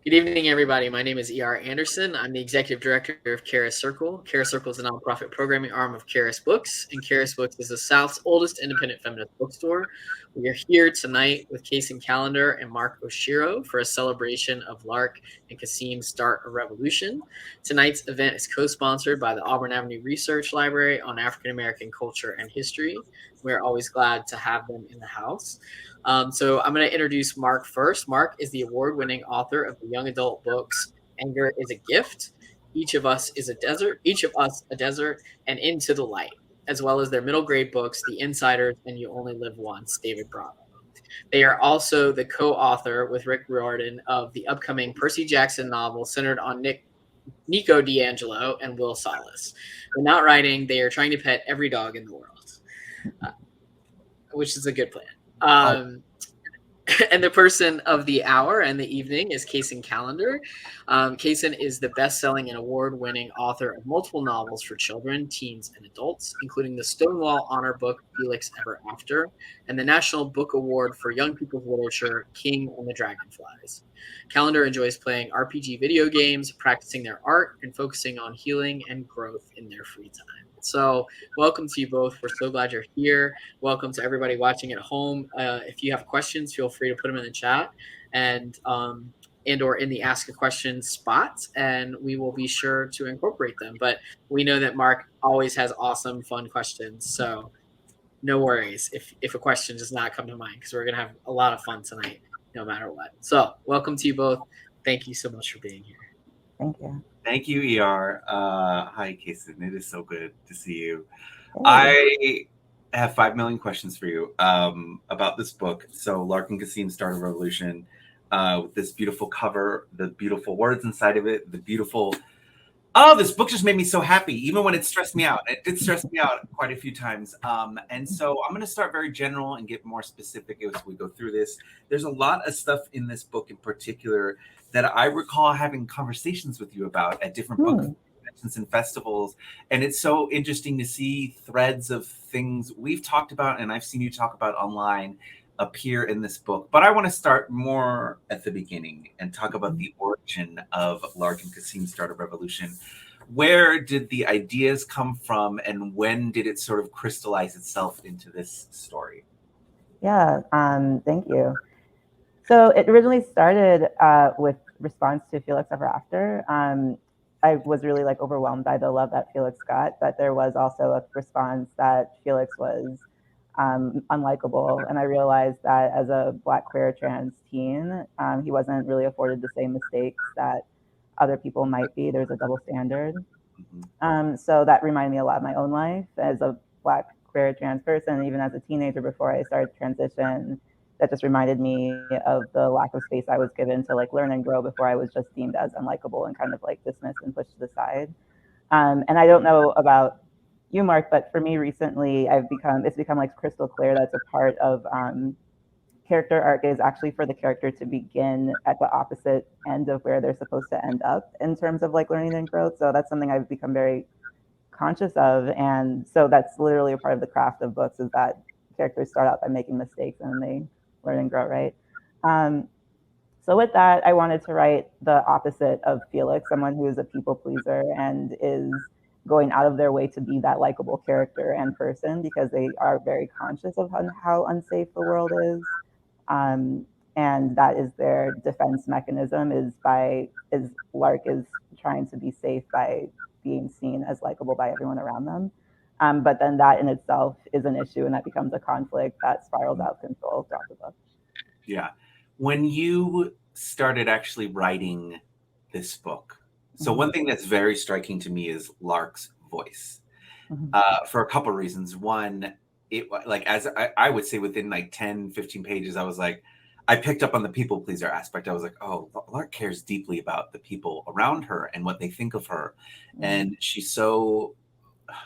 Good evening, everybody. My name is E.R. Anderson. I'm the executive director of Charis Circle. Charis Circle is a nonprofit programming arm of Charis Books, and Charis Books is the South's oldest independent feminist bookstore. We are here tonight with Kacen Callender and Mark Oshiro for a celebration of Lark and Kasim Start a Revolution. Tonight's event is co-sponsored by the Auburn Avenue Research Library on African American culture and history. We're always glad to have them in the house. So I'm going to introduce Mark first. Mark is the award-winning author of the young adult books Anger is a Gift, Each of Us is a Desert, Each of Us a Desert, and Into the Light, as well as their middle grade books, The Insiders and You Only Live Once, David Bravo. They are also the co-author with Rick Riordan of the upcoming Percy Jackson novel centered on Nico D'Angelo and Will Salas. When not writing, they are trying to pet every dog in the world, which is a good plan. And the person of the hour and the evening is Kacen Callender. Kacen is the best-selling and award-winning author of multiple novels for children, teens, and adults, including the Stonewall honor book Felix Ever After and the National Book Award for Young People's Literature King and the Dragonflies. Callender enjoys playing RPG video games, practicing their art, and focusing on healing and growth in their free time. So welcome to you both. We're so glad you're here. Welcome to everybody watching at home. If you have questions, feel free to put them in the chat and or in the ask a question spot, and we will be sure to incorporate them. But we know that Mark always has awesome, fun questions. So no worries if a question does not come to mind, because we're going to have a lot of fun tonight, no matter what. So welcome to you both. Thank you so much for being here. Thank you. Thank you, ER. Hi, Kacen. It is so good to see you. Hey. I have 5 million questions for you about this book. So, Lark and Kasim Start a Revolution, with this beautiful cover, the beautiful words inside of it, the beautiful... Oh, this book just made me so happy, even when it stressed me out. It did stress me out quite a few times. And so I'm going to start very general and get more specific as we go through this. There's a lot of stuff in this book in particular that I recall having conversations with you about at different book conventions and festivals. And it's so interesting to see threads of things we've talked about and I've seen you talk about online appear in this book. But I want to start more at the beginning and talk about the origin of Lark and Kasim Start a Revolution. Where did the ideas come from and when did it sort of crystallize itself into this story? Yeah, thank you. So it originally started with response to Felix Ever After. I was really overwhelmed by the love that Felix got, but there was also a response that Felix was unlikable. And I realized that as a Black queer trans teen, he wasn't really afforded the same mistakes that other people might be. There's a double standard. So that reminded me a lot of my own life as a Black queer trans person, even as a teenager before I started transition. That just reminded me of the lack of space I was given to learn and grow before I was just deemed as unlikable and kind of dismissed and pushed to the side. And I don't know about you, Mark, but for me recently, it's become crystal clear that's a part of character arc is actually for the character to begin at the opposite end of where they're supposed to end up in terms of learning and growth. So that's something I've become very conscious of. And so that's literally a part of the craft of books is that characters start out by making mistakes and they learn and grow, right? So with that, I wanted to write the opposite of Felix, someone who is a people pleaser and is going out of their way to be that likable character and person because they are very conscious of how unsafe the world is. And that is their defense mechanism is Lark is trying to be safe by being seen as likable by everyone around them. But then that in itself is an issue and that becomes a conflict that spirals out of control throughout the book. Yeah. When you started actually writing this book, so one thing that's very striking to me is Lark's voice for a couple of reasons. One, it as I would say within 10, 15 pages, I was I picked up on the people pleaser aspect. I was oh, Lark cares deeply about the people around her and what they think of her. And she's so,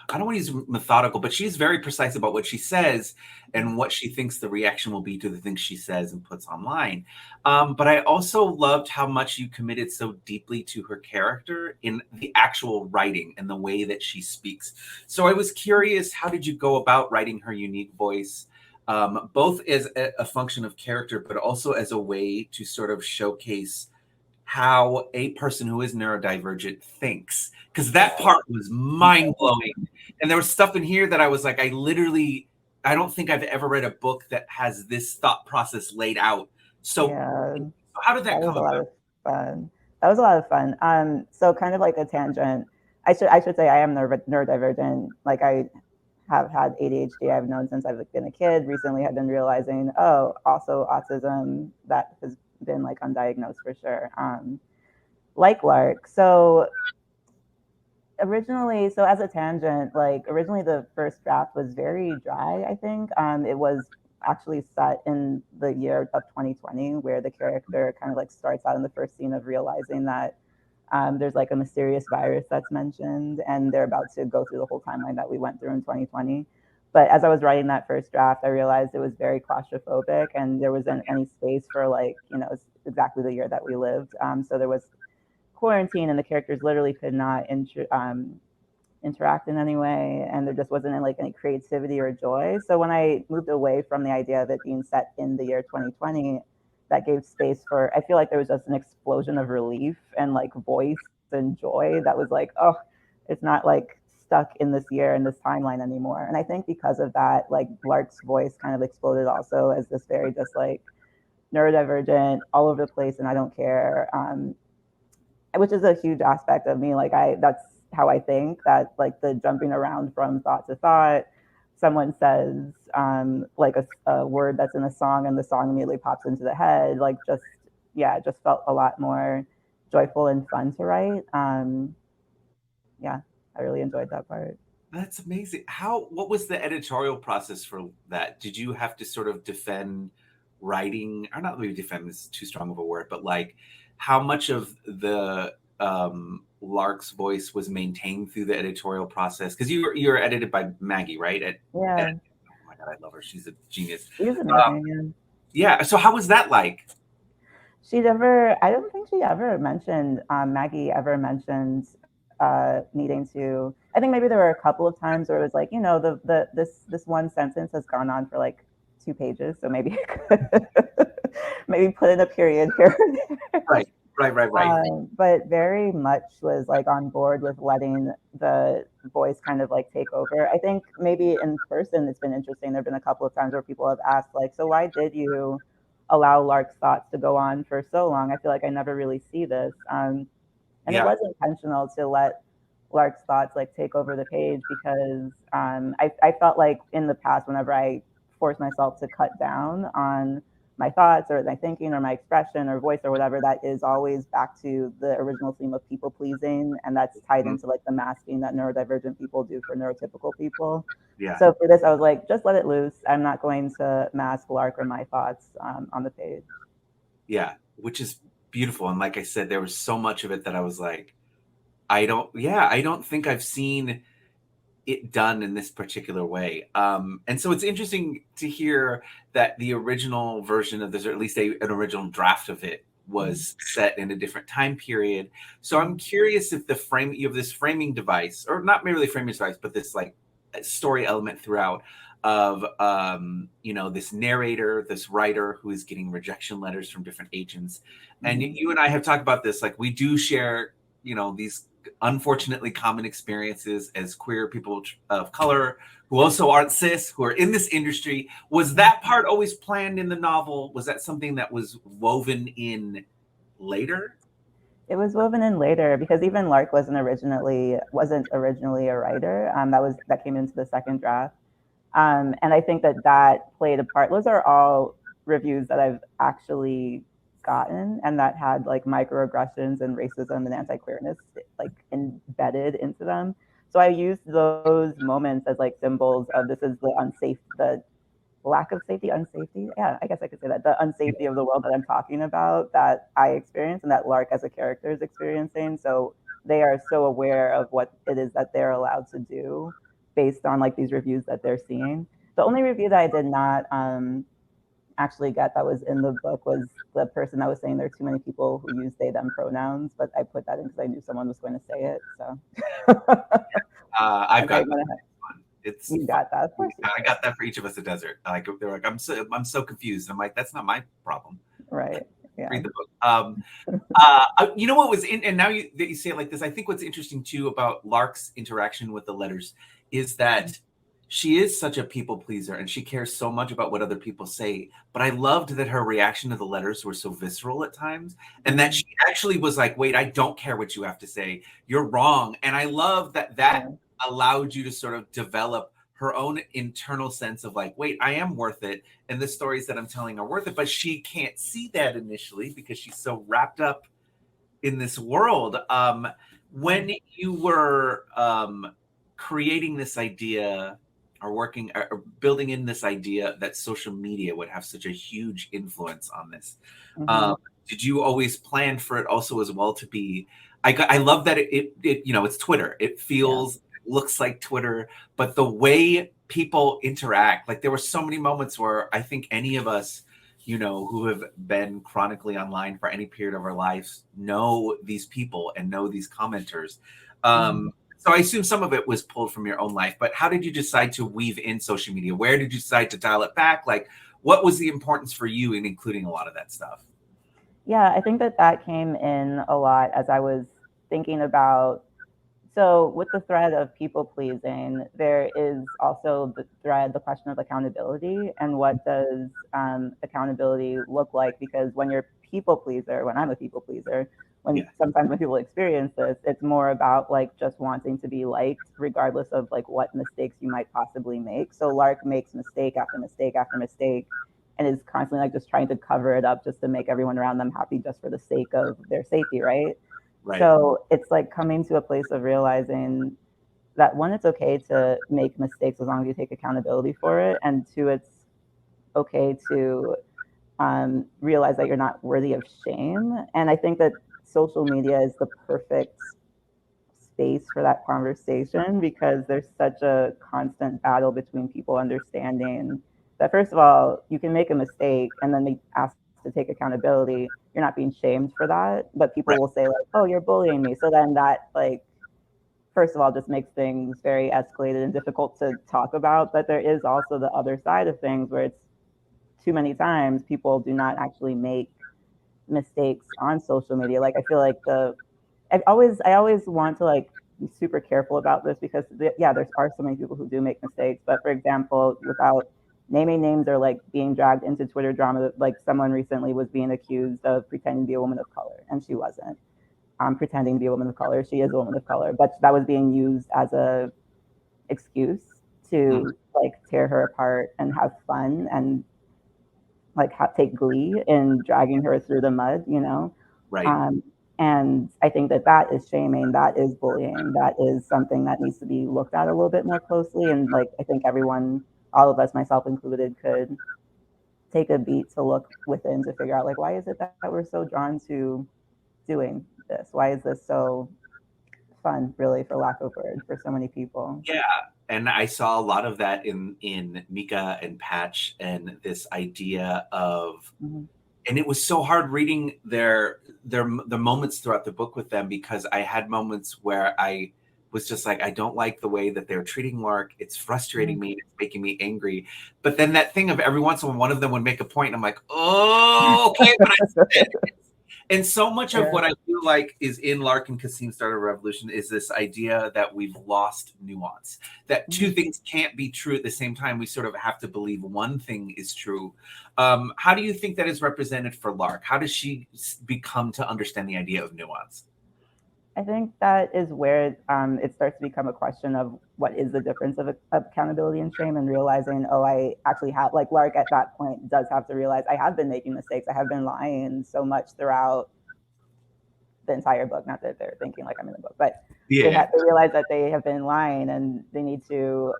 I don't want to use methodical, but she's very precise about what she says and what she thinks the reaction will be to the things she says and puts online. But I also loved how much you committed so deeply to her character in the actual writing and the way that she speaks. So I was curious, how did you go about writing her unique voice, both as a function of character, but also as a way to sort of showcase how a person who is neurodivergent thinks, because that part was mind-blowing. And there was stuff in here that I was like, I don't think I've ever read a book that has this thought process laid out. So Yeah, how did that was come a lot about? of fun. That was a lot of fun. So kind of like a tangent. I should say I am neurodivergent. Like I have had ADHD. I've known since I've been a kid. Recently, I've been realizing, oh, also autism that has been like undiagnosed for sure. Like Lark. So originally, so as a tangent, like originally the first draft was very dry, I think. It was actually set in the year of 2020, where the character kind of like starts out in the first scene of realizing that there's like a mysterious virus that's mentioned, and they're about to go through the whole timeline that we went through in 2020. But as I was writing that first draft, I realized it was very claustrophobic, and there wasn't any space for like, exactly the year that we lived. So there was quarantine, and the characters literally could not interact in any way, and there just wasn't like any creativity or joy. So when I moved away from the idea of it being set in the year 2020, that gave space for, I feel like there was just an explosion of relief and like voice and joy that was like, oh, it's not like stuck in this year and this timeline anymore. And I think because of that, like Lark's voice kind of exploded also as this very just like neurodivergent, all over the place, and I don't care. Which is a huge aspect of me. Like that's how I think, that like the jumping around from thought to thought. Someone says like a word that's in a song, and the song immediately pops into the head. Like just, yeah, it just felt a lot more joyful and fun to write. Yeah, I really enjoyed that part. That's amazing. What was the editorial process for that? Did you have to sort of defend writing, or not maybe defend is too strong of a word, but like how much of the Lark's voice was maintained through the editorial process? Because you're edited by Maggie, right? Yeah, Oh my God, I love her. She's a genius. she's Uh, amazing. yeah. So how was that like? I don't think she ever mentioned, Maggie ever mentioned needing to. I think maybe there were a couple of times where it was like, this one sentence has gone on for like 2 pages, so maybe maybe put in a period here. Right, right, right, right. But very much was like on board with letting the voice kind of like take over. I think maybe in person it's been interesting. There have been a couple of times where people have asked like, so why did you allow Lark's thoughts to go on for so long? I feel like I never really see this. And it Yeah. was intentional to let Lark's thoughts like take over the page, because I felt like in the past, whenever I forced myself to cut down on my thoughts or my thinking or my expression or voice or whatever, that is always back to the original theme of people pleasing, and that's tied Mhm. into like the masking that neurodivergent people do for neurotypical people. Yeah. So for this, I was like, just let it loose. I'm not going to mask Lark or my thoughts on the page. Yeah. Which is beautiful. And like I said, there was so much of it that I was like, I don't think I've seen it done in this particular way. And so it's interesting to hear that the original version of this, or at least an original draft of it, was set in a different time period. So I'm curious if you have this framing device, or not merely framing device, but this like story element throughout of this narrator, this writer who is getting rejection letters from different agents. And you and I have talked about this, like we do share, these unfortunately common experiences as queer people of color who also aren't cis, who are in this industry. Was that part always planned in the novel? Was that something that was woven in later? It was woven in later, because even Lark wasn't originally a writer. That came into the second draft, and I think that played a part. Those are all reviews that I've actually gotten, and that had like microaggressions and racism and anti-queerness like embedded into them. So I used those moments as like symbols of, this is the lack of safety, unsafety. Yeah, I guess I could say that, the unsafety of the world that I'm talking about, that I experience and that Lark as a character is experiencing. So they are so aware of what it is that they're allowed to do based on like these reviews that they're seeing. The only review that I did not actually get that was in the book was the person that was saying there are too many people who use they them pronouns, but I put that in because I knew someone was going to say it. So I've got I'm gonna it's you fun. got that. Of course you I did. got that for each of us a desert. Like they're like, I'm so confused. I'm like, that's not my problem. Right. Yeah. Read the book. You know what was in, and now that you say it like this, I think what's interesting too about Lark's interaction with the letters is that she is such a people pleaser and she cares so much about what other people say. But I loved that her reaction to the letters were so visceral at times, and that she actually was like, wait, I don't care what you have to say. You're wrong. And I love that allowed you to sort of develop her own internal sense of like, wait, I am worth it. And the stories that I'm telling are worth it. But she can't see that initially because she's so wrapped up in this world. When you were creating this idea or working or building in this idea that social media would have such a huge influence on this, did you always plan for it also as well to be, I love that it you know, it's Twitter. It feels, looks like Twitter, but the way people interact, like there were so many moments where I think any of us, you know, who have been chronically online for any period of our lives know these people and know these commenters. So I assume some of it was pulled from your own life, but how did you decide to weave in social media? Where did you decide to dial it back? Like, what was the importance for you in including a lot of that stuff? Yeah, I think that came in a lot as I was thinking about, so with the thread of people pleasing, there is also the question of accountability and what does accountability look like? Because when you're people pleaser, when I'm a people pleaser, sometimes when people experience this, it's more about like just wanting to be liked, regardless of like what mistakes you might possibly make. So Lark makes mistake after mistake after mistake, and is constantly like just trying to cover it up just to make everyone around them happy, just for the sake of their safety, right? So it's like coming to a place of realizing that, one, it's okay to make mistakes as long as you take accountability for it, and two, it's okay to realize that you're not worthy of shame. And I think that social media is the perfect space for that conversation, because there's such a constant battle between people understanding that, first of all, you can make a mistake and then be asked to take accountability. You're not being shamed for that, but people will say like, oh, you're bullying me. So then that, like, first of all, just makes things very escalated and difficult to talk about. But there is also the other side of things where it's too many times people do not actually make mistakes on social media. Like, I feel like I always want to like be super careful about this, because there are so many people who do make mistakes. But for example, without naming names or like being dragged into Twitter drama, like someone recently was being accused of pretending to be a woman of color, and she wasn't pretending to be a woman of color. She is a woman of color, but that was being used as a excuse to like tear her apart and have fun and like take glee in dragging her through the mud, you know? And I think that is shaming, that is bullying, that is something that needs to be looked at a little bit more closely. And like, I think everyone, all of us, myself included, could take a beat to look within to figure out like, why is it that we're so drawn to doing this? Why is this so fun, really, for lack of word, for so many people? Yeah. And I saw a lot of that in Mika and Patch, and this idea of, and it was so hard reading the moments throughout the book with them, because I had moments where I was just like, I don't like the way that they're treating Lark. It's frustrating me. It's making me angry. But then that thing of every once in a while, one of them would make a point, and I'm like, oh, okay. But I said it. And so much of what I feel like is in Lark and Kasim Start a Revolution is this idea that we've lost nuance, that two things can't be true at the same time. We sort of have to believe one thing is true. How do you think that is represented for Lark? How does she become to understand the idea of nuance? I think that is where it starts to become a question of what is the difference of accountability and shame, and realizing, oh, I actually have, like Lark at that point does have to realize, I have been making mistakes. I have been lying so much throughout the entire book. Not that they're thinking like I'm in the book, but they realize that they have been lying, and they need to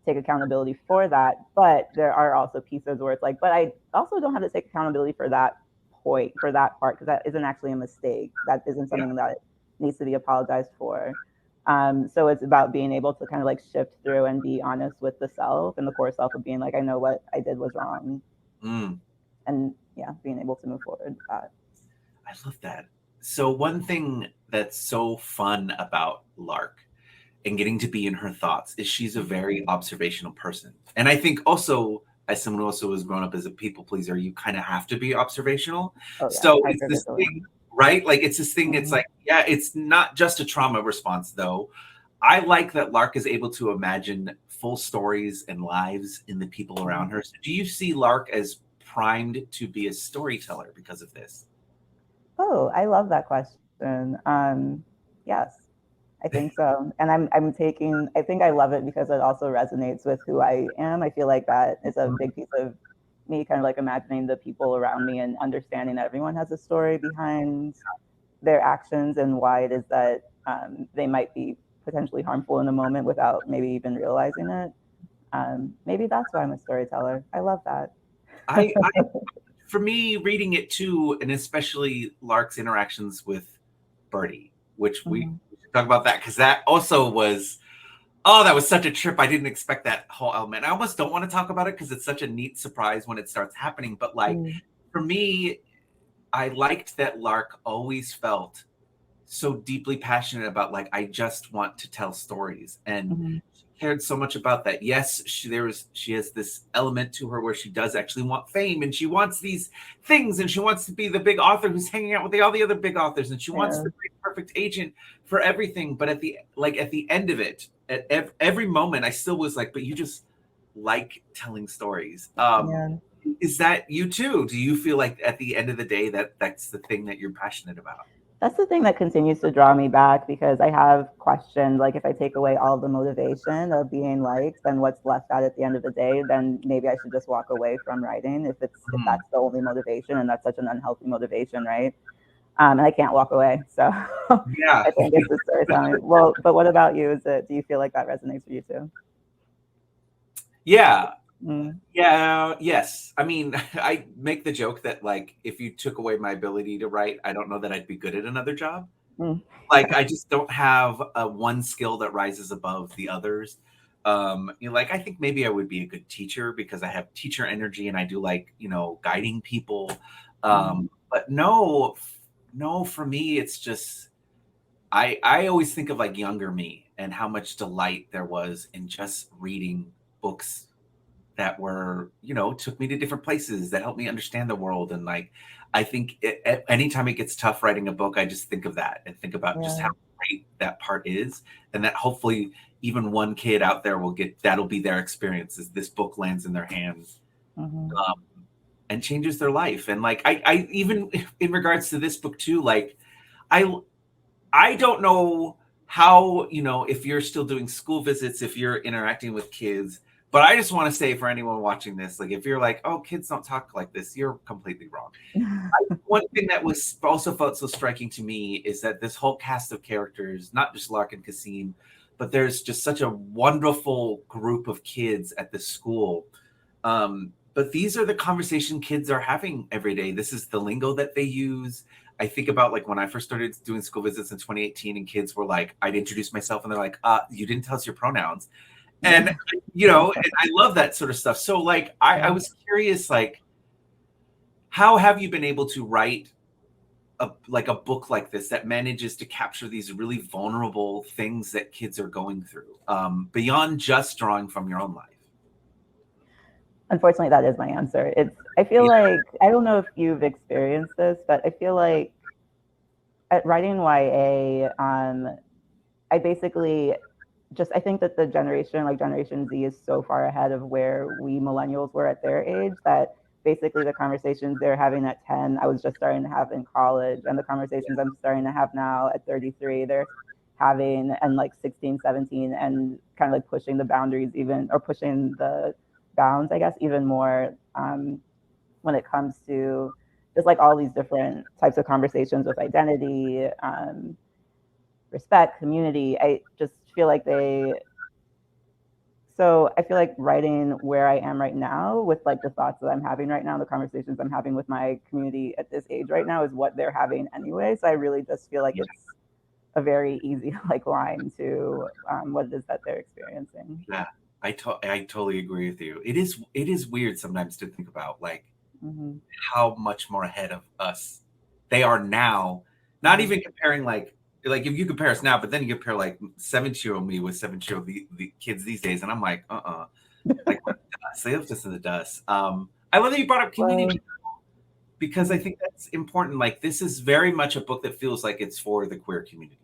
take accountability for that. But there are also pieces where it's like, but I also don't have to take accountability for that point, for that part, because that isn't actually a mistake. That isn't something that needs to be apologized for. So it's about being able to kind of like shift through and be honest with the self, and the core self of being like, I know what I did was wrong. And being able to move forward with that. I love that. So one thing that's so fun about Lark and getting to be in her thoughts is she's a very observational person. And I think also as someone who also has grown up as a people pleaser, you kind of have to be observational. Oh yeah, So it's this hypervigilant. thing, right? Like it's this thing. It's like, yeah, it's not just a trauma response though. I like that Lark is able to imagine full stories and lives in the people around her. So do you see Lark as primed to be a storyteller because of this? Oh, I love that question. Yes, I think so. And I think I love it because it also resonates with who I am. I feel like that is a big piece of me kind of like imagining the people around me and understanding that everyone has a story behind their actions and why it is that they might be potentially harmful in the moment without maybe even realizing it. Maybe that's why I'm a storyteller. I love that. I for me, reading it too, and especially Lark's interactions with Birdie, which we should talk about that because that also was, oh, that was such a trip. I didn't expect that whole element. I almost don't want to talk about it because it's such a neat surprise when it starts happening. But like for me, I liked that Lark always felt so deeply passionate about like, I just want to tell stories, and she cared so much about that. Yes, she has this element to her where she does actually want fame, and she wants these things, and she wants to be the big author who's hanging out with all the other big authors, and she wants the perfect agent for everything. But at the end of it, at every moment, I still was like, but you just like telling stories. Is that you too? Do you feel like at the end of the day that that's the thing that you're passionate about? That's the thing that continues to draw me back because I have questioned, like, if I take away all the motivation of being liked, then what's left out at the end of the day, then maybe I should just walk away from writing if that's the only motivation, and that's such an unhealthy motivation, right? And I can't walk away. So yeah, I think it's the storytelling. Well, but what about you? Do you feel like that resonates for you too? Yeah. Yeah, yes. I mean, I make the joke that like if you took away my ability to write, I don't know that I'd be good at another job. Like I just don't have one skill that rises above the others. Like I think maybe I would be a good teacher because I have teacher energy and I do like, guiding people. But no, for me, it's just I always think of like younger me and how much delight there was in just reading books that were, took me to different places that helped me understand the world. And like, I think anytime it gets tough writing a book, I just think of that and think about just how great that part is. And that hopefully even one kid out there that'll be their experience as this book lands in their hands and changes their life. And like, I even in regards to this book too, like I don't know how, if you're still doing school visits, if you're interacting with kids, but I just want to say for anyone watching this, like if you're like, oh, kids don't talk like this, you're completely wrong. One thing that was also felt so striking to me is that this whole cast of characters, not just Lark and Kasim, but there's just such a wonderful group of kids at this school. But these are the conversation kids are having every day. This is the lingo that they use. I think about like when I first started doing school visits in 2018 and kids were like, I'd introduce myself and they're like, you didn't tell us your pronouns. And, and I love that sort of stuff. So like, I was curious, like, how have you been able to write a book like this that manages to capture these really vulnerable things that kids are going through beyond just drawing from your own life? Unfortunately, that is my answer. I feel like, I don't know if you've experienced this, but I feel like at writing YA, I basically I think that the Generation Z is so far ahead of where we millennials were at their age that basically the conversations they're having at 10, I was just starting to have in college, and the conversations I'm starting to have now at 33, they're having, and like 16, 17, and kind of like pushing the boundaries or pushing the bounds, I guess, even more when it comes to just like all these different types of conversations with identity, respect, community. I just feel like I feel like writing where I am right now with like the thoughts that I'm having right now, the conversations I'm having with my community at this age right now is what they're having anyway. So I really just feel like it's a very easy like line to what it is that they're experiencing. Yeah, I totally agree with you. It is weird sometimes to think about like how much more ahead of us they are now. Not even comparing like if you compare us now, but then you compare like 17-year-old me with 17-year-old the kids these days, and I'm like, Like dust. They left us in the dust. I love that you brought up Well, community because I think that's important. Like this is very much a book that feels like it's for the queer community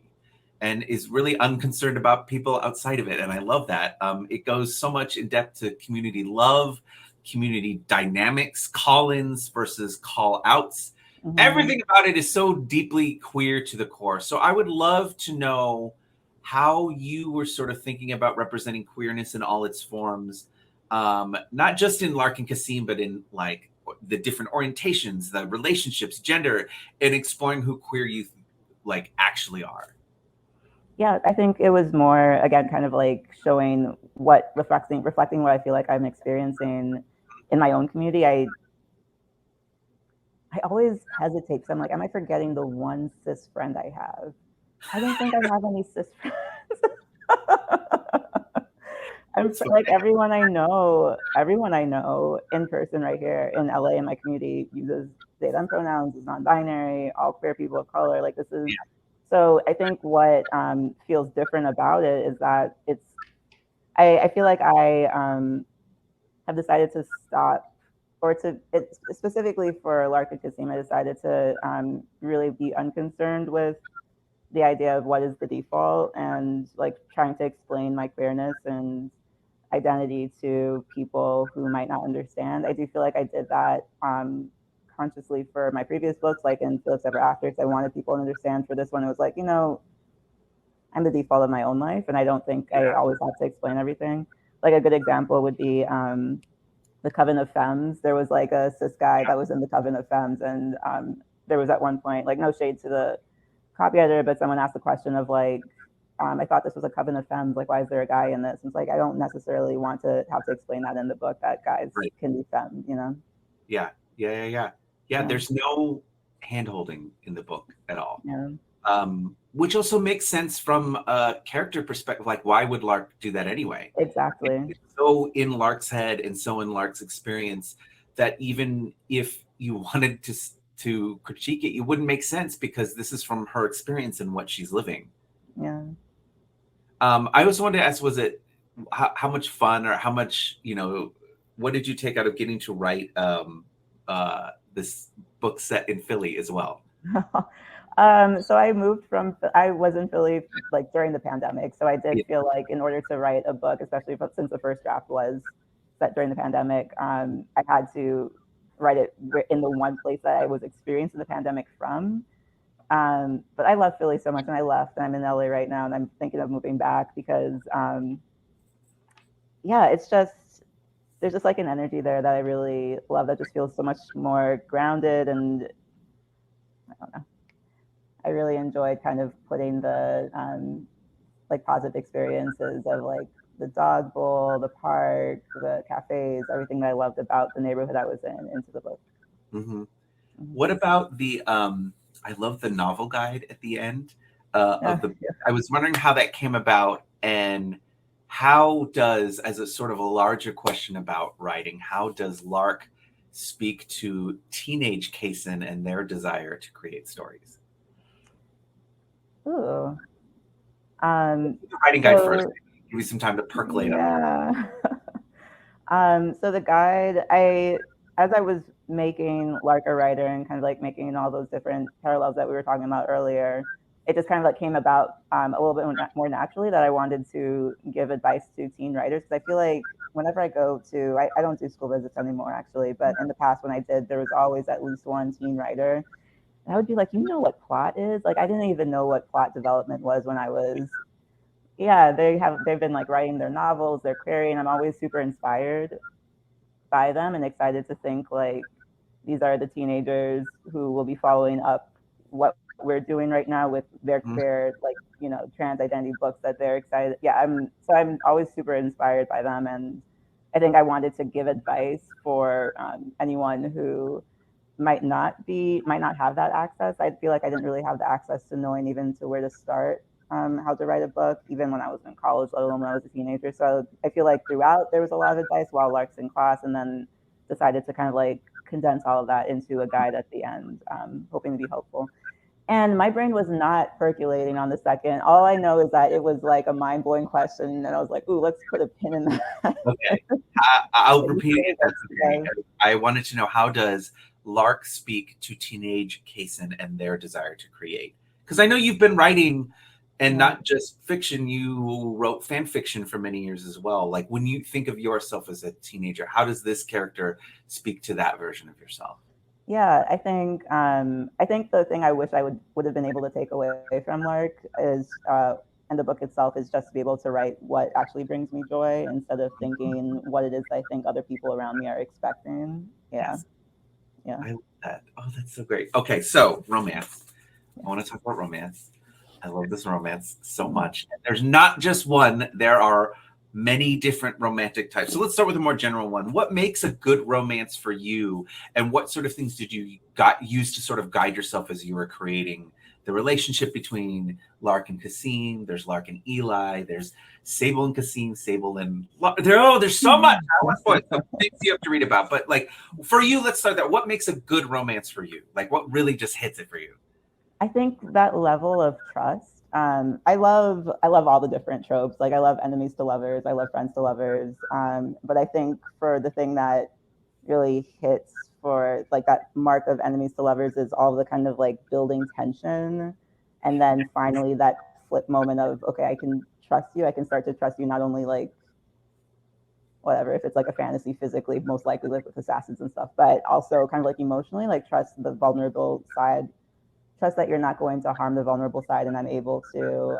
and is really unconcerned about people outside of it. And I love that. It goes so much in depth to community love, community dynamics, call-ins versus call-outs. mhm. Everything about it is so deeply queer to the core. So I would love to know how you were sort of thinking about representing queerness in all its forms, not just in Lark and Kasim, but in like the different orientations, the relationships, gender, and exploring who queer youth like actually are. Yeah, I think it was more again kind of like showing what reflecting what I feel like I'm experiencing in my own community. I always hesitate because I'm like, am I forgetting the one cis friend I have? I don't think I have any cis friends. It's fun. Like everyone I know in person right here in LA in my community uses they them pronouns, is non-binary, all queer people of color. Like this is so I think what feels different about it is that I feel like I have decided to stop or to it specifically for Lark and Kasim, I decided to really be unconcerned with the idea of what is the default and like trying to explain my queerness and identity to people who might not understand. I do feel like I did that consciously for my previous books, like in Felix Ever After, because I wanted people to understand. For this one, it was like, I'm the default of my own life, and I don't think I always have to explain everything. Like a good example would be the Coven of Femmes. There was like a cis guy that was in the Coven of Femmes, and there was at one point, like no shade to the copy editor, but someone asked the question of like, I thought this was a Coven of Femmes. Like, why is there a guy in this? And it's like I don't necessarily want to have to explain that in the book that guys Right. can be femmes. Yeah. Yeah. Yeah. There's no hand holding in the book at all. Yeah. Which also makes sense from a character perspective. Like, why would Lark do that anyway? Exactly. It's so in Lark's head and so in Lark's experience that even if you wanted to critique it, you wouldn't make sense because this is from her experience and what she's living. Yeah. I also wanted to ask, was it how much fun or how much, what did you take out of getting to write this book set in Philly as well? So I was in Philly like during the pandemic. So I did Yeah. feel like in order to write a book, especially since the first draft was set during the pandemic, I had to write it in the one place that I was experiencing the pandemic from. But I love Philly so much, and I left, and I'm in LA right now, and I'm thinking of moving back because, yeah, there's just like an energy there that I really love that just feels so much more grounded, and I don't know. I really enjoyed kind of putting the like positive experiences of like the dog bowl, the park, the cafes, everything that I loved about the neighborhood I was in into the book. Mm-hmm. Mhm. What about the I love the novel guide at the end of the Yeah. I was wondering how that came about and how does, as a sort of a larger question about writing, how does Lark speak to teenage Kacen and their desire to create stories? Ooh. The writing guide first. So Give me some time to percolate on. yeah. So the guide, as I was making Lark a writer and kind of like making all those different parallels that we were talking about earlier, it just kind of like came about a little bit more naturally that I wanted to give advice to teen writers because I feel like whenever I go to, I don't do school visits anymore actually, but in the past when I did, there was always at least one teen writer. And I would be like, you know what plot is? Like I didn't even know what plot development was when I was yeah, they've been like writing their novels, they're querying. I'm always super inspired by them and excited to think like these are the teenagers who will be following up what we're doing right now with their Mhm. queer like trans identity books that they're excited. Yeah, I'm always super inspired by them, and I think I wanted to give advice for anyone who might not have that access. I feel like I didn't really have the access to knowing even to where to start, how to write a book, even when I was in college, let alone when I was a teenager. So I feel like throughout there was a lot of advice while Lark's in class, and then decided to kind of like condense all of that into a guide at the end, hoping to be helpful. And my brain was not percolating on the second. All I know is that it was like a mind blowing question, and I was like, "Ooh, let's put a pin in that." Okay, I'll It was repeat really it. That's okay. good. I wanted to know, how does Lark speak to teenage Kacen and their desire to create? Because I know you've been writing, and Yeah. not just fiction. You wrote fan fiction for many years as well. Like, when you think of yourself as a teenager, how does this character speak to that version of yourself? Yeah, I think the thing I wish I would have been able to take away from Lark is and the book itself is just to be able to write what actually brings me joy instead of thinking what it is I think other people around me are expecting. Yeah, Yes, yeah, I love that. Oh, that's so great. Okay, so romance. yeah. I want to talk about romance. I love this romance so Mhm. much. There's not just one, there are many different romantic types. So let's start with a more general one. What makes a good romance for you? And what sort of things did you use to sort of guide yourself as you were creating the relationship between Lark and Kasim? There's Lark and Eli. There's Sable and Kasim, Sable and there's so much. I want to some things you have to read about. But like, for you, let's start there. What makes a good romance for you? Like, what really just hits it for you? I think that level of trust. I love all the different tropes. Like I love enemies to lovers. I love friends to lovers. But I think for the thing that really hits for like that mark of enemies to lovers is all the kind of like building tension, and then finally that flip moment of okay, I can trust you. I can start to trust you not only like whatever if it's like a fantasy physically, most likely like with assassins and stuff, but also kind of like emotionally, like trust the vulnerable side, trust that you're not going to harm the vulnerable side, and I'm able to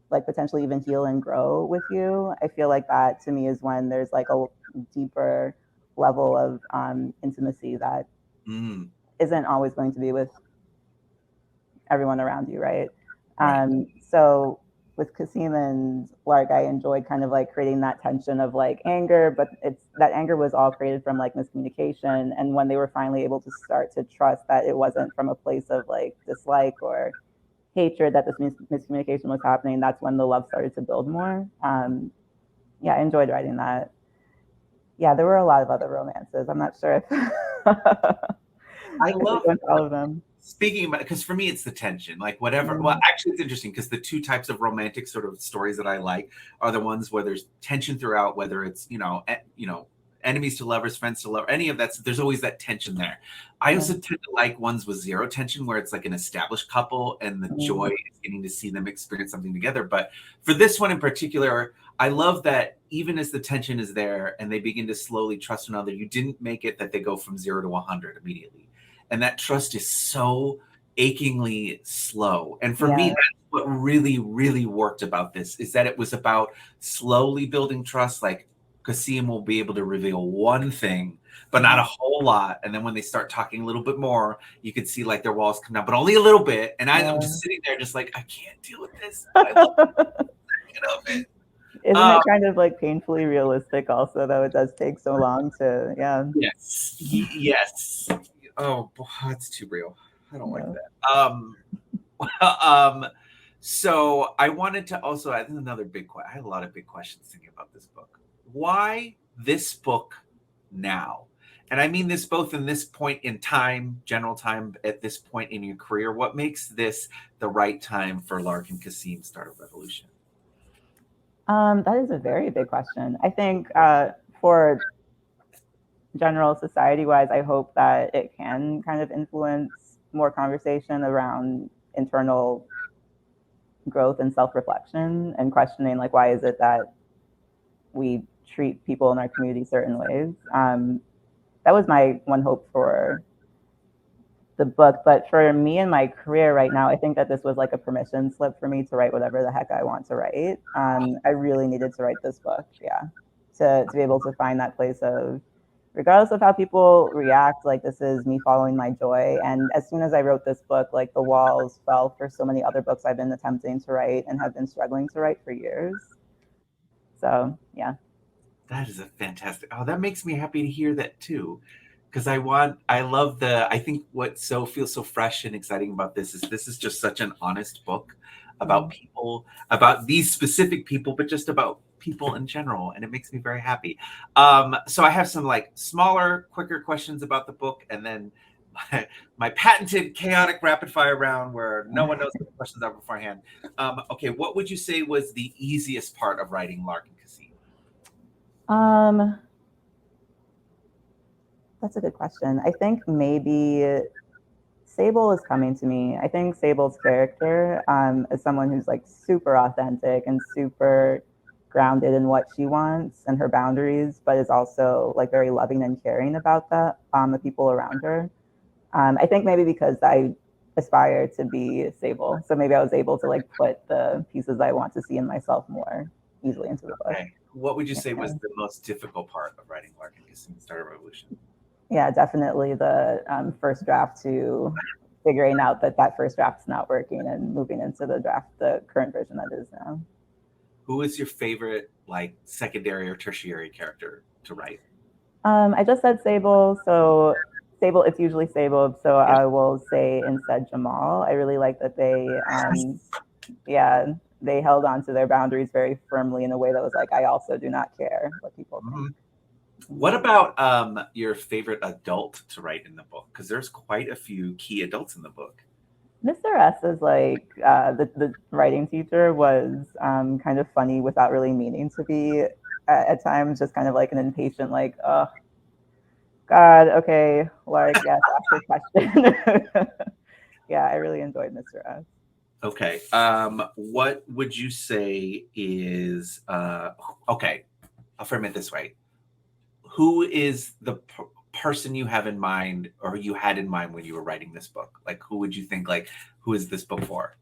like potentially even heal and grow with you. I feel like that to me is when there's like a deeper level of intimacy that Mm, isn't always going to be with everyone around you, right? right. So with Kasim and Lark, I enjoyed kind of like creating that tension of like anger, but it's that anger was all created from like miscommunication. And when they were finally able to start to trust that it wasn't from a place of like dislike or hatred that this miscommunication was happening, that's when the love started to build more. Yeah, I enjoyed writing that. Yeah, there were a lot of other romances. I'm not sure if I if we love went to all of them. speaking about, because for me it's the tension, like whatever. Well, Mm, actually it's interesting because the two types of romantic sort of stories that I like are the ones where there's tension throughout, whether it's enemies to lovers, friends to lovers, any of that. There's always that tension there. I yeah, also tend to like ones with zero tension, where it's like an established couple and the joy mm, is getting to see them experience something together. But for this one in particular, I love that even as the tension is there and they begin to slowly trust one another, you didn't make it that they go from 0 to 100 immediately, and that trust is so achingly slow. And for me, yeah, that's what really, really worked about this, is that it was about slowly building trust. Like, Kasim will be able to reveal one thing, but not a mm, whole lot. And then when they start talking a little bit more, you can see like their walls come down, but only a little bit. And I'm yeah. just sitting there, just like, I can't deal with this, but I love it of it. Isn't Um, it kind of like painfully realistic also though it does take so long to yeah. yes, yes. Oh, that's too real. I don't like Yeah. that. Um, so I wanted to also add another big question. I had a lot of big questions thinking about this book. Why this book now? And I mean this both in this point in time, general time, at this point in your career. What makes this the right time for Lark and Kasim Start a Revolution? That is a very big question. I think for general society wise, I hope that it can kind of influence more conversation around internal growth and self reflection and questioning like why is it that we treat people in our community certain ways. That was my one hope for the book. But for me and my career right now, I think that this was like a permission slip for me to write whatever the heck I want to write. I really needed to write this book, yeah, to be able to find that place of, regardless of how people react, like this is me following my joy. And as soon as I wrote this book, like the walls fell for so many other books I've been attempting to write and have been struggling to write for years. So yeah. That is a fantastic. Oh, that makes me happy to hear that too. Because I think what so feels so fresh and exciting about this is just such an honest book about Mm. people, about these specific people, but just about people in general. And it makes me very happy. So I have some like smaller, quicker questions about the book, and then my patented chaotic rapid fire round where no one knows what the questions are beforehand. Okay, what would you say was the easiest part of writing Lark and Kasim? That's a good question. I think maybe Sable is coming to me. I think Sable's character is someone who's like super authentic and super grounded in what she wants and her boundaries, but is also like very loving and caring about that, the people around her. I think maybe because I aspire to be Sable, so maybe I was able to like put the pieces I want to see in myself more easily into the book. Okay. What would you say was the most difficult part of writing Lark and Kasim Start a Revolution? Yeah, definitely the first draft, to figuring out that first draft's not working and moving into the current version that is now. Who is your favorite like secondary or tertiary character to write? I just said Sable, so Sable, it's usually Sable, so I will say instead Jamal. I really like that they held on to their boundaries very firmly in a way that was like, I also do not care what people think. What about your favorite adult to write in the book? Because there's quite a few key adults in the book. Mr. S is like the writing teacher was kind of funny without really meaning to be at times, just kind of like an impatient, like, oh, God, okay, Lark, yes, ask your question. Yeah, I really enjoyed Mr. S. Okay. What would you say is okay? I'll frame it this way: who is the person you have in mind, or you had in mind when you were writing this book? Like, who would you think? Like, who is this book for?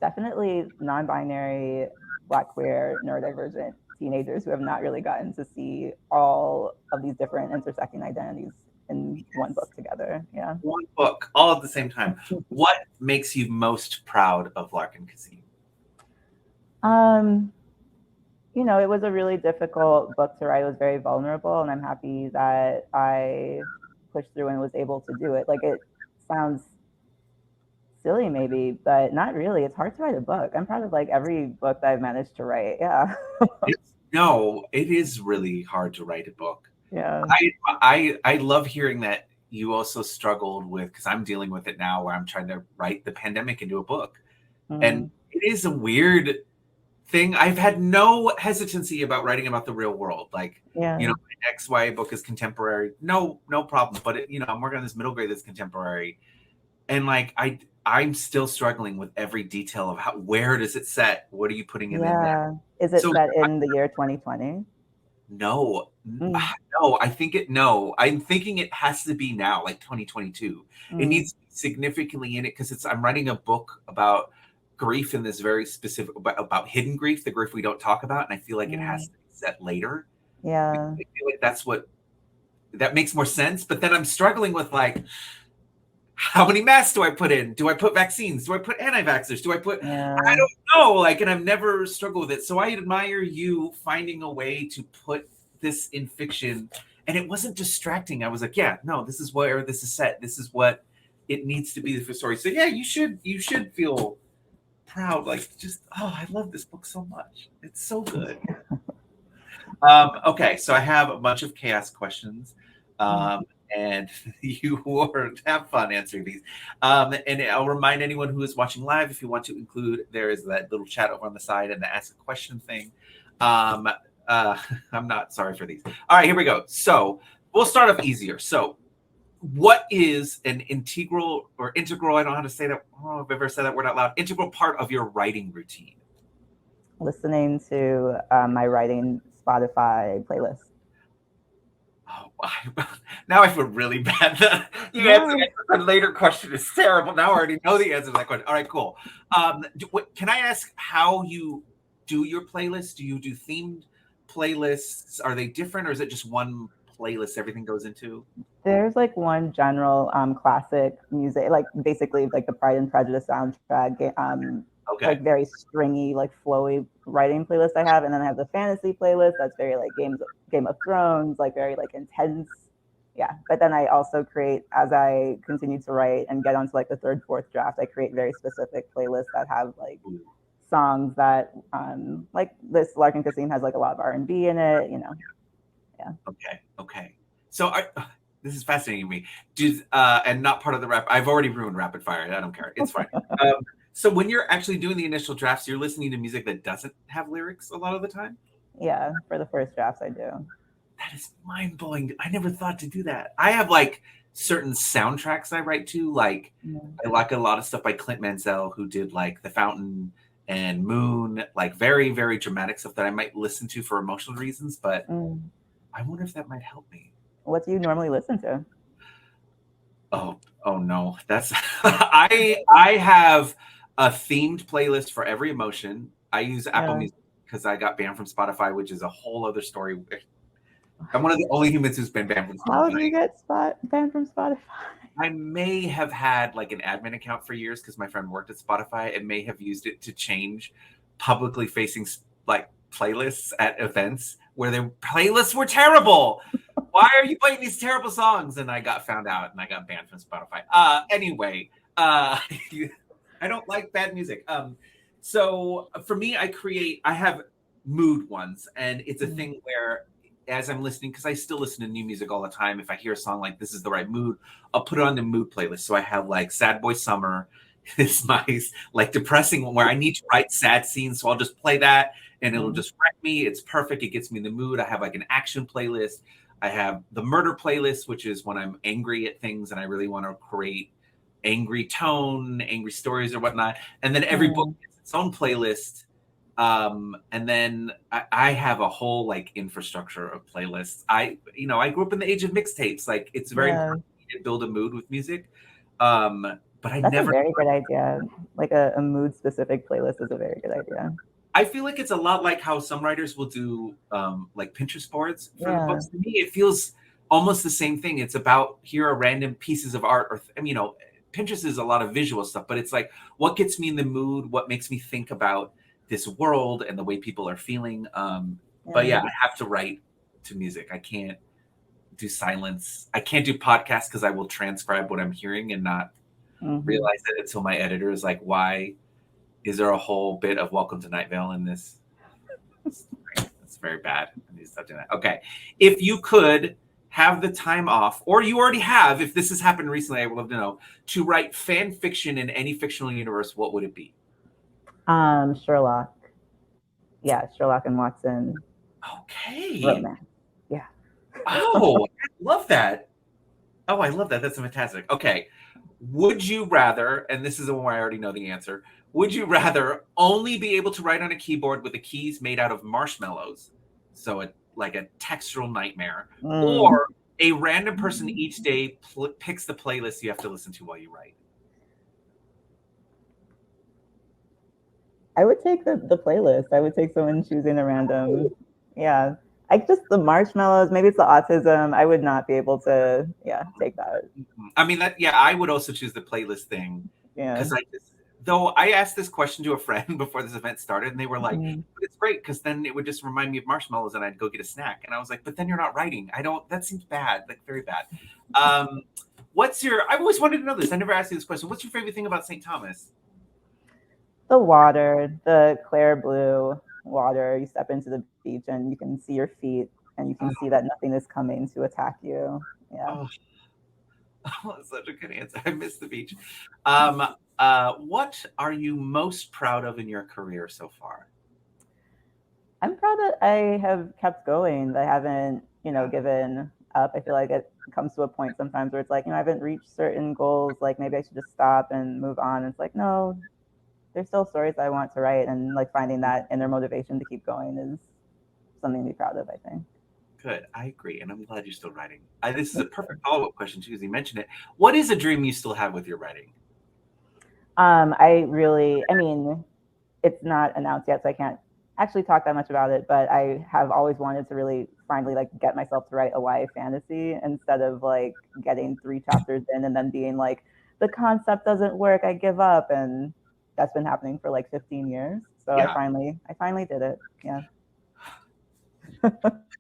Definitely non-binary, Black, queer, neurodivergent teenagers who have not really gotten to see all of these different intersecting identities in one book together. Yeah. One book, all at the same time. What makes you most proud of Lark and Kasim? It was a really difficult book to write. It was very vulnerable, and I'm happy that I pushed through and was able to do it. Like, it sounds silly maybe, but not really. It's hard to write a book. I'm proud of like every book that I've managed to write. Yeah. No, it is really hard to write a book. Yeah. I love hearing that you also struggled with, because I'm dealing with it now where I'm trying to write the pandemic into a book. And it is a weird thing. I've had no hesitancy about writing about the real world. Like, Yeah. my XY book is contemporary. No problem. But I'm working on this middle grade that's contemporary. And like I'm still struggling with every detail of where does it set? What are you putting in there? Is it set in the year 2020? No, I'm thinking it has to be now, like 2022. It needs to be significantly in it because I'm writing a book about grief in this very specific about hidden grief, the grief we don't talk about, and I feel like it has to be set later. Yeah, I feel like that makes more sense. But then I'm struggling with like, how many masks do I put in? Do I put vaccines? Do I put anti-vaxxers? Do I put? I don't know. Like, and I've never struggled with it. So I admire you finding a way to put this in fiction, and it wasn't distracting. I was like, yeah, no, this is where this is set. This is what it needs to be for story. So yeah, you should feel proud. Like, just I love this book so much. It's so good. Okay, so I have a bunch of chaos questions. And you have fun answering these. And I'll remind anyone who is watching live, if you want to include, there is that little chat over on the side and the ask a question thing. I'm not sorry for these. All right, here we go. So we'll start off easier. So what is an integral, I don't know how to say that. I don't know if I've ever said that word out loud. Integral part of your writing routine? Listening to my writing Spotify playlist. Now I feel really bad. The answer to the later question is terrible. Now I already know the answer to that question. All right, cool. Can I ask how you do your playlist? Do you do themed playlists? Are they different, or is it just one playlist everything goes into? There's like one general classic music, like basically like the Pride and Prejudice soundtrack. Like very stringy, like flowy writing playlist I have, and then I have the fantasy playlist that's very like Game of Thrones, like very like intense. Yeah, but then I also create, as I continue to write and get onto like the third, fourth draft, I create very specific playlists that have like songs that like this Lark and Kasim has like a lot of R&B in it, Yeah. Okay. So this is fascinating to me. And not part of the rap. I've already ruined rapid fire. I don't care. It's fine. So when you're actually doing the initial drafts, you're listening to music that doesn't have lyrics a lot of the time? Yeah, for the first drafts I do. That is mind blowing. I never thought to do that. I have like certain soundtracks I write to. Like I like a lot of stuff by Clint Mansell, who did like The Fountain and Moon, like very, very dramatic stuff that I might listen to for emotional reasons. But I wonder if that might help me. What do you normally listen to? Oh no. That's I have a themed playlist for every emotion. I use Apple Music because I got banned from Spotify, which is a whole other story. I'm one of the only humans who's been banned from Spotify. How do you get banned from Spotify? I may have had like an admin account for years because my friend worked at Spotify and may have used it to change publicly facing like playlists at events where their playlists were terrible. Why are you playing these terrible songs? And I got found out and I got banned from Spotify. Anyway, I don't like bad music. So for me, I have mood ones, and it's a thing where as I'm listening, because I still listen to new music all the time, if I hear a song like this is the right mood, I'll put it on the mood playlist. So I have like Sad Boy Summer. It's my like depressing one where I need to write sad scenes. So I'll just play that and it'll just wreck me. It's perfect. It gets me in the mood. I have like an action playlist. I have the murder playlist, which is when I'm angry at things and I really want to create angry tone, angry stories or whatnot. And then every book gets its own playlist. And then I have a whole like infrastructure of playlists. I grew up in the age of mixtapes. Like it's very important to build a mood with music. But That's a very good idea. Like a mood specific playlist is a very good idea. I feel like it's a lot like how some writers will do like Pinterest boards for the books. To me, it feels almost the same thing. It's about here are random pieces of art, or Pinterest is a lot of visual stuff, but it's like what gets me in the mood, what makes me think about this world and the way people are feeling. But yeah, I have to write to music. I can't do silence. I can't do podcasts because I will transcribe what I'm hearing and not realize it until my editor is like, why is there a whole bit of Welcome to Night Vale in this? That's very bad. I need to stop doing that. Okay. If you could have the time off, or you already have, if this has happened recently, I would love to know, to write fan fiction in any fictional universe, what would it be? Sherlock. Yeah, Sherlock and Watson. Okay. Romance. Yeah. Oh, I love that. Oh, I love that. That's fantastic. Okay. Would you rather, and this is the one where I already know the answer, would you rather only be able to write on a keyboard with the keys made out of marshmallows, so like a textural nightmare, or a random person each day picks the playlist you have to listen to while you write? I would take the playlist. I would take someone choosing a random. Yeah. The marshmallows, maybe it's the autism. I would not be able to, take that. I mean, I would also choose the playlist thing. Yeah. Because though I asked this question to a friend before this event started, and they were like, but it's great because then it would just remind me of marshmallows and I'd go get a snack. And I was like, but then you're not writing. That seems bad, like very bad. I've always wanted to know this. I never asked you this question. What's your favorite thing about St. Thomas? The water, the clear blue water. You step into the beach and you can see your feet and you can see that nothing is coming to attack you. Yeah. Oh, that's such a good answer. I miss the beach. What are you most proud of in your career so far? I'm proud that I have kept going. I haven't, given up. I feel like it comes to a point sometimes where it's like, I haven't reached certain goals. Like maybe I should just stop and move on. It's like, no, there's still stories I want to write, and like finding that inner motivation to keep going is something to be proud of, I think. Good. I agree. And I'm glad you're still writing. This is a perfect follow-up question too, because you mentioned it. What is a dream you still have with your writing? It's not announced yet, so I can't actually talk that much about it, but I have always wanted to really finally like get myself to write a YA fantasy instead of like getting 3 chapters in and then being like, the concept doesn't work, I give up. And that's been happening for like 15 years. So I finally did it. Yeah. I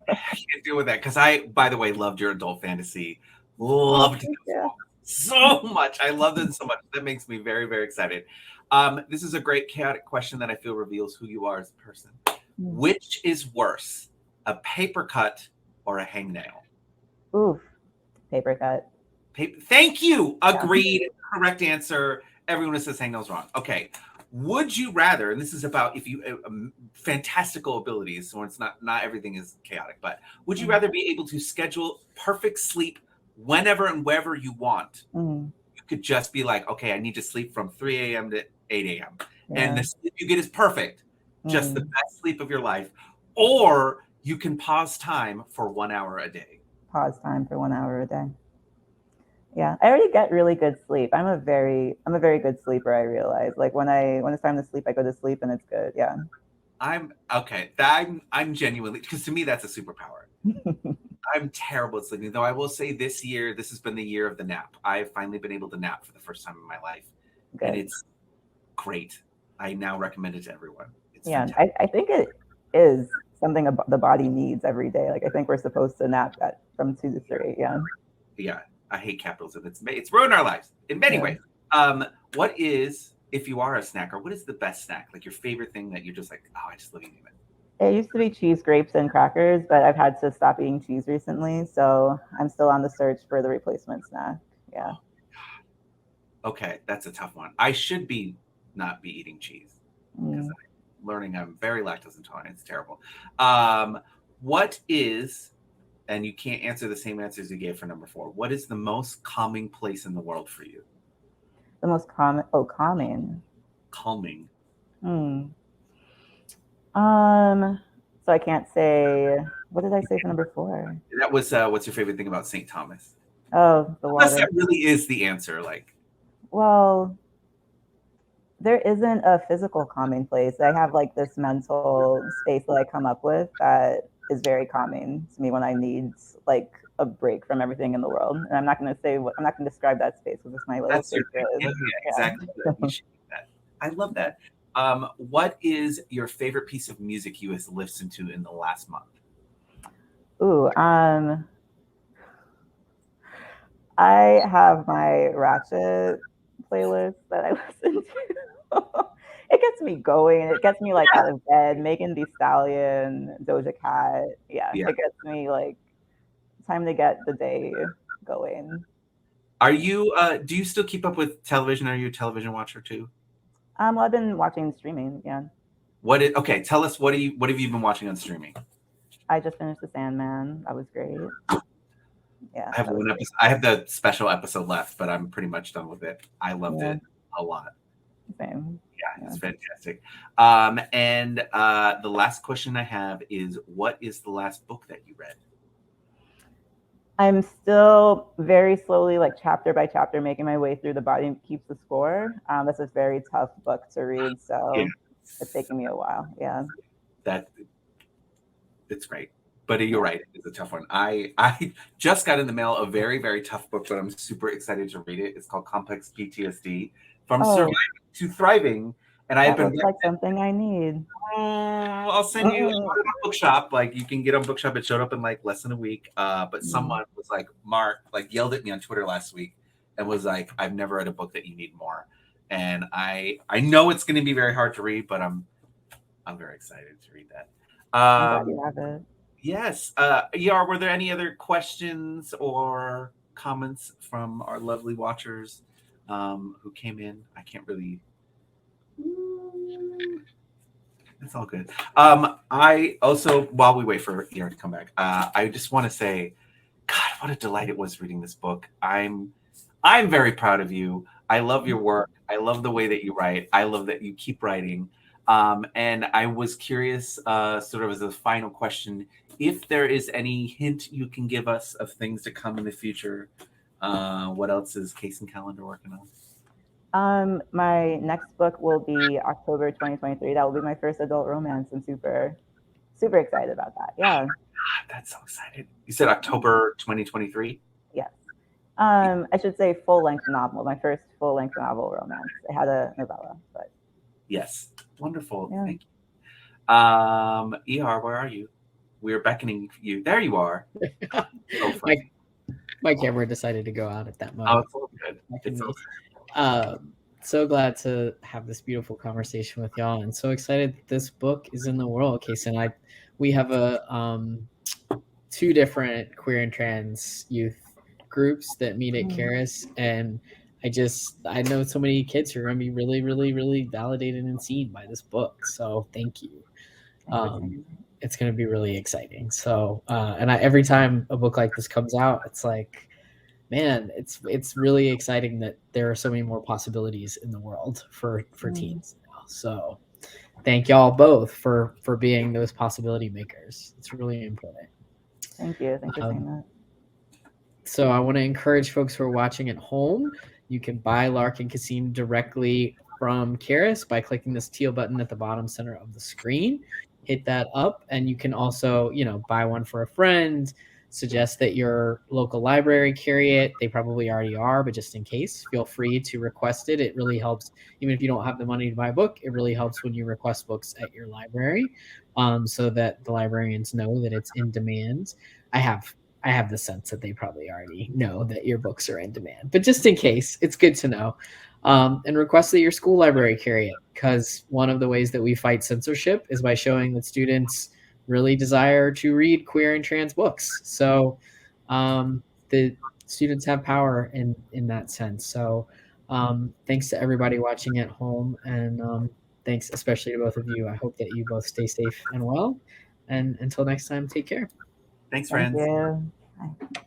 can't deal with that because I, by the way, loved your adult fantasy. Loved it so much. I loved it so much. That makes me very, very excited. This is a great chaotic question that I feel reveals who you are as a person. Which is worse, a paper cut or a hangnail? Oof. Paper cut. Thank you. Agreed. Yeah. Correct answer. Everyone who says hangnails wrong. Okay. Would you rather, and this is about if you fantastical abilities, so it's not everything is chaotic, but would you rather be able to schedule perfect sleep whenever and wherever you want? You could just be like, okay, I need to sleep from 3 a.m. to 8 a.m. Yeah. And the sleep you get is perfect. Just the best sleep of your life. Or you can pause time for 1 hour a day. Pause time for 1 hour a day. Yeah, I already get really good sleep. I'm a very good sleeper. I realize, like when it's time to sleep, I go to sleep and it's good. Yeah. I'm genuinely, because to me that's a superpower. I'm terrible at sleeping, though. I will say this year, this has been the year of the nap. I've finally been able to nap for the first time in my life, good. And it's great. I now recommend it to everyone. It's fantastic. I think it is something the body needs every day. Like I think we're supposed to nap from 2 to 3. Yeah. Yeah. I hate capitalism. It's ruined our lives in many ways. What is, if you are a snacker, what is the best snack? Like your favorite thing that you're just like, oh, I just love eating it. It used to be cheese, grapes, and crackers, but I've had to stop eating cheese recently. So I'm still on the search for the replacement snack. Yeah. Okay. That's a tough one. I should not be eating cheese because I'm learning I'm very lactose intolerant. It's terrible. What is... And you can't answer the same answers you gave for number 4. What is the most calming place in the world for you? The most calming. Oh, calming. Calming. So I can't say. What did I say for number 4? That was what's your favorite thing about St. Thomas? Oh, the water. Unless that really is the answer. Like, well, there isn't a physical calming place. I have like this mental space that I come up with that is very calming to me when I need like a break from everything in the world. And I'm not going to describe that space because it's my little secret. Yeah, exactly. You should do that. I love that. What is your favorite piece of music you have listened to in the last month? Ooh, I have my Ratchet playlist that I listen to. It gets me going. It gets me like out of bed. Megan Thee Stallion, Doja Cat. Yeah, it gets me like time to get the day going. Are you? Do you still keep up with television? Are you a television watcher too? Well, I've been watching streaming. Yeah. Okay, tell us what have you been watching on streaming? I just finished The Sandman. That was great. Yeah. I have one episode. I have the special episode left, but I'm pretty much done with it. I loved it a lot. Same. Yeah, it's fantastic. And the last question I have is, what is the last book that you read? I'm still very slowly, like chapter by chapter, making my way through The Body Keeps the Score. That's a very tough book to read, so it's taking me a while. Yeah. It's great. But you're right. It's a tough one. I just got in the mail a very, very tough book, but I'm super excited to read it. It's called Complex PTSD: From Surviving to Thriving. And I have been like something I need. I'll send you a bookshop. Like you can get on Bookshop. It showed up in like less than a week. But someone was like, Mark, like yelled at me on Twitter last week and was like, I've never read a book that you need more. And I know it's going to be very hard to read, but I'm very excited to read that. I'm glad you have it. Yes. ER, were there any other questions or comments from our lovely watchers who came in? I can't really. It's all good. I also, while we wait for ER to come back, I just want to say, God, what a delight it was reading this book. I'm very proud of you. I love your work. I love the way that you write. I love that you keep writing. And I was curious, sort of as a final question, if there is any hint you can give us of things to come in the future. What else is Kacen Callender working on? My next book will be October 2023. That will be my first adult romance. I'm super excited about that. Yeah. God, that's so exciting. You said October 2023? Yes. I should say full-length novel. My first full-length novel romance. I had a novella, but. Yes. Wonderful. Yeah. Thank you. ER, where are you? We're beckoning you. There you are. My camera decided to go out at that moment. Oh, it's all good. It's all good. So glad to have this beautiful conversation with y'all, and so excited that this book is in the world. Kacen, we have 2 different queer and trans youth groups that meet at Charis, and I know so many kids who are going to be really, really, really validated and seen by this book. So thank you. It's going to be really exciting. So, and every time a book like this comes out, it's like, man, it's really exciting that there are so many more possibilities in the world for teens now. So thank y'all both for being those possibility makers. It's really important. Thank you. Thanks for saying that. So I want to encourage folks who are watching at home. You can buy Lark and Kasim directly from Charis by clicking this teal button at the bottom center of the screen. Hit that up, and you can also, buy one for a friend. Suggest that your local library carry it. They probably already are, but just in case, feel free to request it. It really helps. Even if you don't have the money to buy a book, it really helps when you request books at your library, so that the librarians know that it's in demand. I have the sense that they probably already know that your books are in demand, but just in case, it's good to know. And request that your school library carry it, because one of the ways that we fight censorship is by showing that students really desire to read queer and trans books. So the students have power in that sense. So thanks to everybody watching at home, and thanks especially to both of you. I hope that you both stay safe and well. And until next time, take care. Thanks, friends. Thank you. Bye.